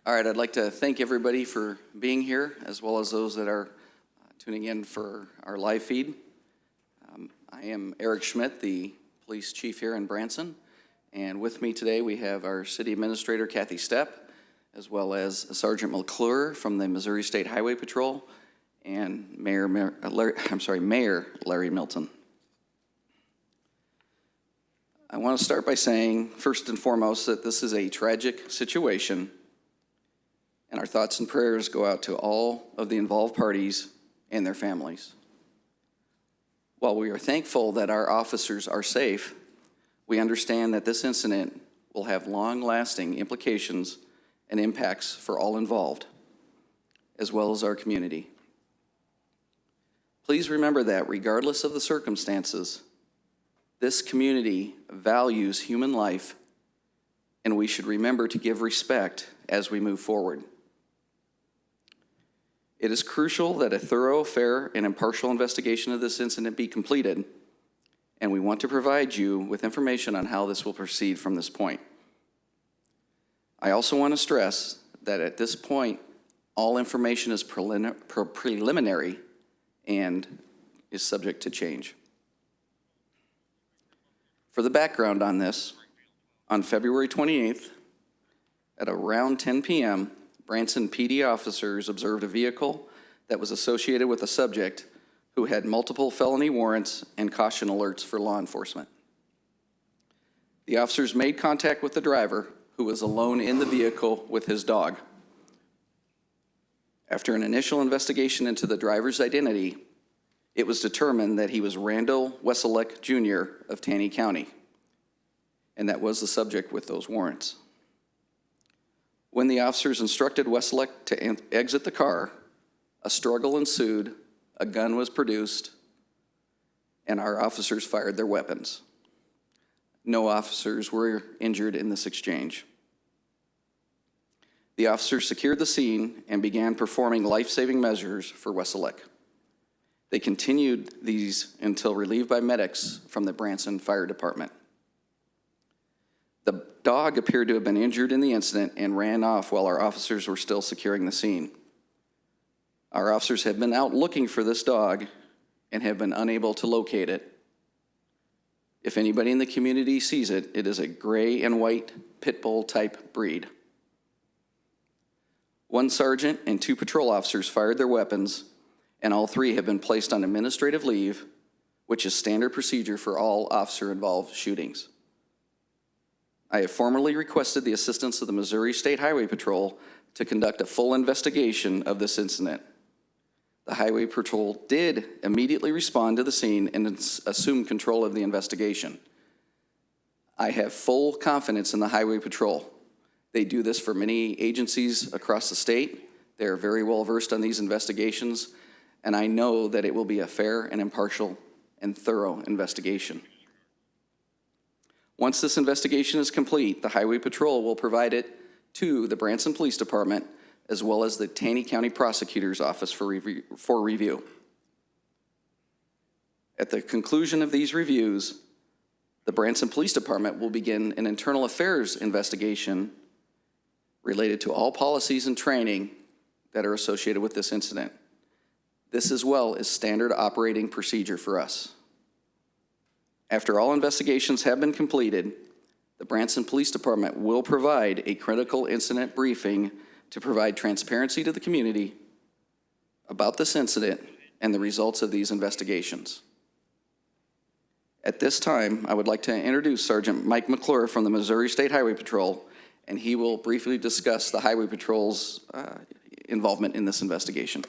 All right, I'd like to thank everybody for being here, as well as those that are tuning in for our live feed. I am Eric Schmidt, the police chief here in Branson, and with me today we have our city administrator, Kathy Stepp, as well as Sergeant McClure from the Missouri State Highway Patrol, and Mayor Larry Milton. I want to start by saying, first and foremost, that this is a tragic situation, and our thoughts and prayers go out to all of the involved parties and their families. While we are thankful that our officers are safe, we understand that this incident will have long-lasting implications and impacts for all involved, as well as our community. Please remember that regardless of the circumstances, this community values human life, and we should remember to give respect as we move forward. It is crucial that a thorough, fair, and impartial investigation of this incident be completed, and we want to provide you with information on how this will proceed from this point. I also want to stress that at this point, all information is preliminary and is subject to change. For the background on this, on February 28th, at around 10 p.m., Branson PD officers observed a vehicle that was associated with a subject who had multiple felony warrants and caution alerts for law enforcement. The officers made contact with the driver, who was alone in the vehicle with his dog. After an initial investigation into the driver's identity, it was determined that he was Randall Wesselek Jr. of Taney County, and that was the subject with those warrants. When the officers instructed Wesselek to exit the car, a struggle ensued, a gun was produced, and our officers fired their weapons. No officers were injured in this exchange. The officers secured the scene and began performing life-saving measures for Wesselek. They continued these until relieved by medics from the Branson Fire Department. The dog appeared to have been injured in the incident and ran off while our officers were still securing the scene. Our officers have been out looking for this dog and have been unable to locate it. If anybody in the community sees it, it is a gray and white pit bull type breed. One sergeant and 2 patrol officers fired their weapons, and all 3 have been placed on administrative leave, which is standard procedure for all officer-involved shootings. I have formally requested the assistance of the Missouri State Highway Patrol to conduct a full investigation of this incident. The Highway Patrol did immediately respond to the scene and assume control of the investigation. I have full confidence in the Highway Patrol. They do this for many agencies across the state. They are very well versed on these investigations, and I know that it will be a fair and impartial and thorough investigation. Once this investigation is complete, the Highway Patrol will provide it to the Branson Police Department as well as the Taney County Prosecutor's Office for review. At the conclusion of these reviews, the Branson Police Department will begin an internal affairs investigation related to all policies and training that are associated with this incident. This as well is standard operating procedure for us. After all investigations have been completed, the Branson Police Department will provide a critical incident briefing to provide transparency to the community about this incident and the results of these investigations. At this time, I would like to introduce Sergeant Mike McClure from the Missouri State Highway Patrol, and he will briefly discuss the Highway Patrol's involvement in this investigation.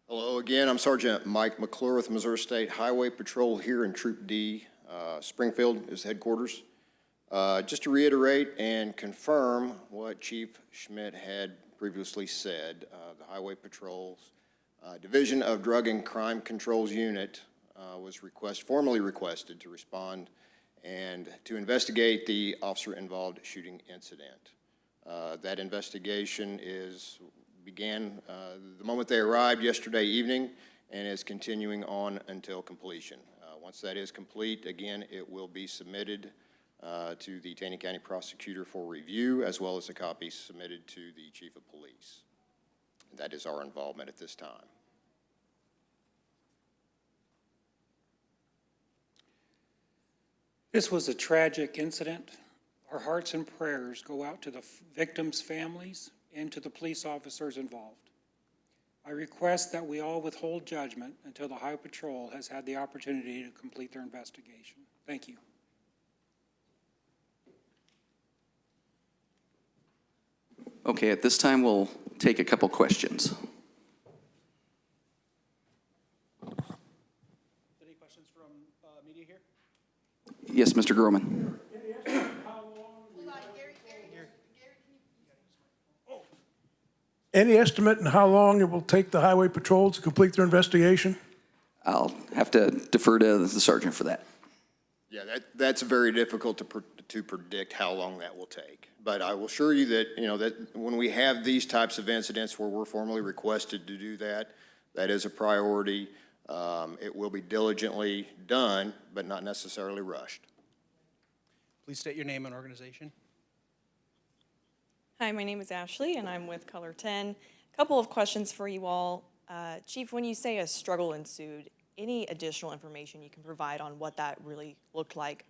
Hello again, I'm Sergeant Mike McClure with the Missouri State Highway Patrol here in Troop D. Springfield is headquarters. Just to reiterate and confirm what Chief Schmidt had previously said, the Highway Patrol's Division of Drug and Crime Controls Unit was formally requested to respond and to investigate the officer-involved shooting incident. That investigation began the moment they arrived yesterday evening and is continuing on until completion. Once that is complete, again, it will be submitted to the Taney County Prosecutor for review, as well as a copy submitted to the Chief of Police. That is our involvement at this time. This was a tragic incident. Our hearts and prayers go out to the victims' families and to the police officers involved. I request that we all withhold judgment until the Highway Patrol has had the opportunity to complete their investigation. Thank you. Okay, at this time, we'll take a couple questions. Any questions from media here? Yes, Mr. Groman. Any estimate on how long it will take the Highway Patrol to complete their investigation? I'll have to defer to the sergeant for that. Yeah, that's very difficult to predict how long that will take. But I will assure you that, that when we have these types of incidents where we're formally requested to do that, that is a priority. It will be diligently done, but not necessarily rushed. Please state your name and organization. Hi, my name is Ashley, and I'm with Color 10. A couple of questions for you all. Chief, when you say a struggle ensued, any additional information you can provide on what that really looked like?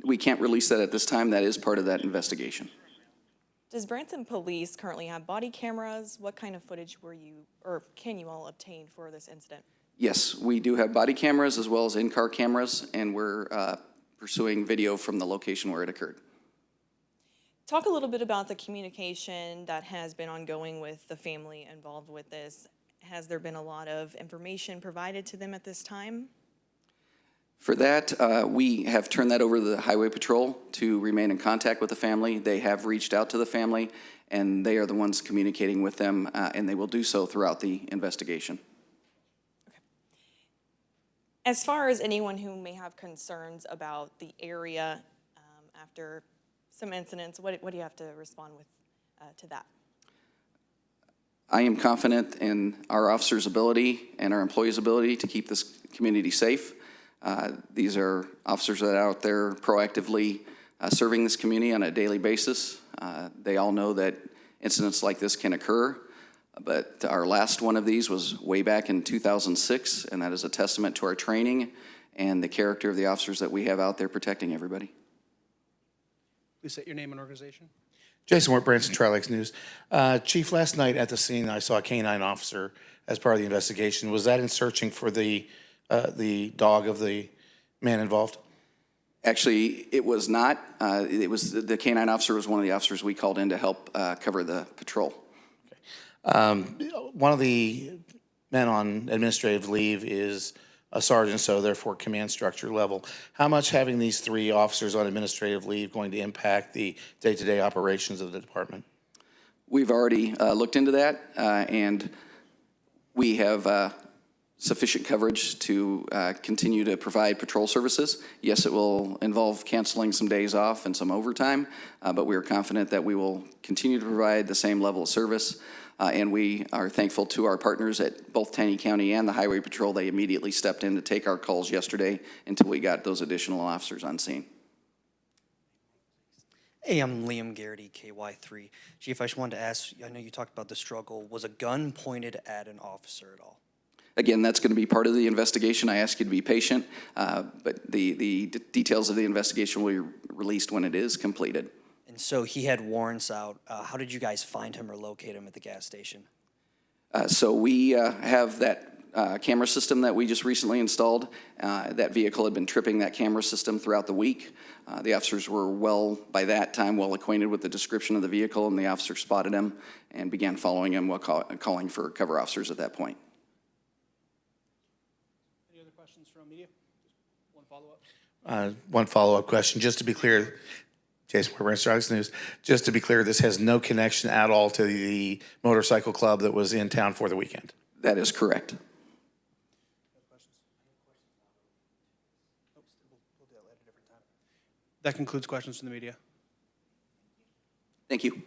We can't release that at this time. That is part of that investigation. Does Branson Police currently have body cameras? What kind of footage can you all obtain for this incident? Yes, we do have body cameras as well as in-car cameras, and we're pursuing video from the location where it occurred. Talk a little bit about the communication that has been ongoing with the family involved with this. Has there been a lot of information provided to them at this time? For that, we have turned that over to the Highway Patrol to remain in contact with the family. They have reached out to the family, and they are the ones communicating with them, and they will do so throughout the investigation. Okay. As far as anyone who may have concerns about the area after some incidents, what do you have to respond with to that? I am confident in our officers' ability and our employees' ability to keep this community safe. These are officers that are out there proactively serving this community on a daily basis. They all know that incidents like this can occur, but our last one of these was way back in 2006, and that is a testament to our training and the character of the officers that we have out there protecting everybody. Please state your name and organization. Jason Wart, Branson, Tri-Lakes News. Chief, last night at the scene, I saw a canine officer as part of the investigation. Was that in searching for the dog of the man involved? Actually, it was not. It was the canine officer was one of the officers we called in to help cover the patrol. Okay. One of the men on administrative leave is a sergeant, so therefore command structure level. How much having these three officers on administrative leave going to impact the day-to-day operations of the department? We've already looked into that, and we have sufficient coverage to continue to provide patrol services. Yes, it will involve canceling some days off and some overtime, but we are confident that we will continue to provide the same level of service. And we are thankful to our partners at both Taney County and the Highway Patrol. They immediately stepped in to take our calls yesterday until we got those additional officers on scene. Hey, I'm Liam Garrity, KY3. Chief, I just wanted to ask, I know you talked about the struggle. Was a gun pointed at an officer at all? Again, that's going to be part of the investigation. I ask you to be patient, but the details of the investigation will be released when it is completed. And so he had warrants out. How did you guys find him or locate him at the gas station? So we have that camera system that we just recently installed. That vehicle had been tripping that camera system throughout the week. The officers were by that time, well acquainted with the description of the vehicle, and the officer spotted him and began following him while calling for cover officers at that point. Any other questions from media? Just one follow-up. One follow-up question, just to be clear, Jason Wart, Branson News. Just to be clear, this has no connection at all to the motorcycle club that was in town for the weekend. That is correct. That concludes questions from the media. Thank you.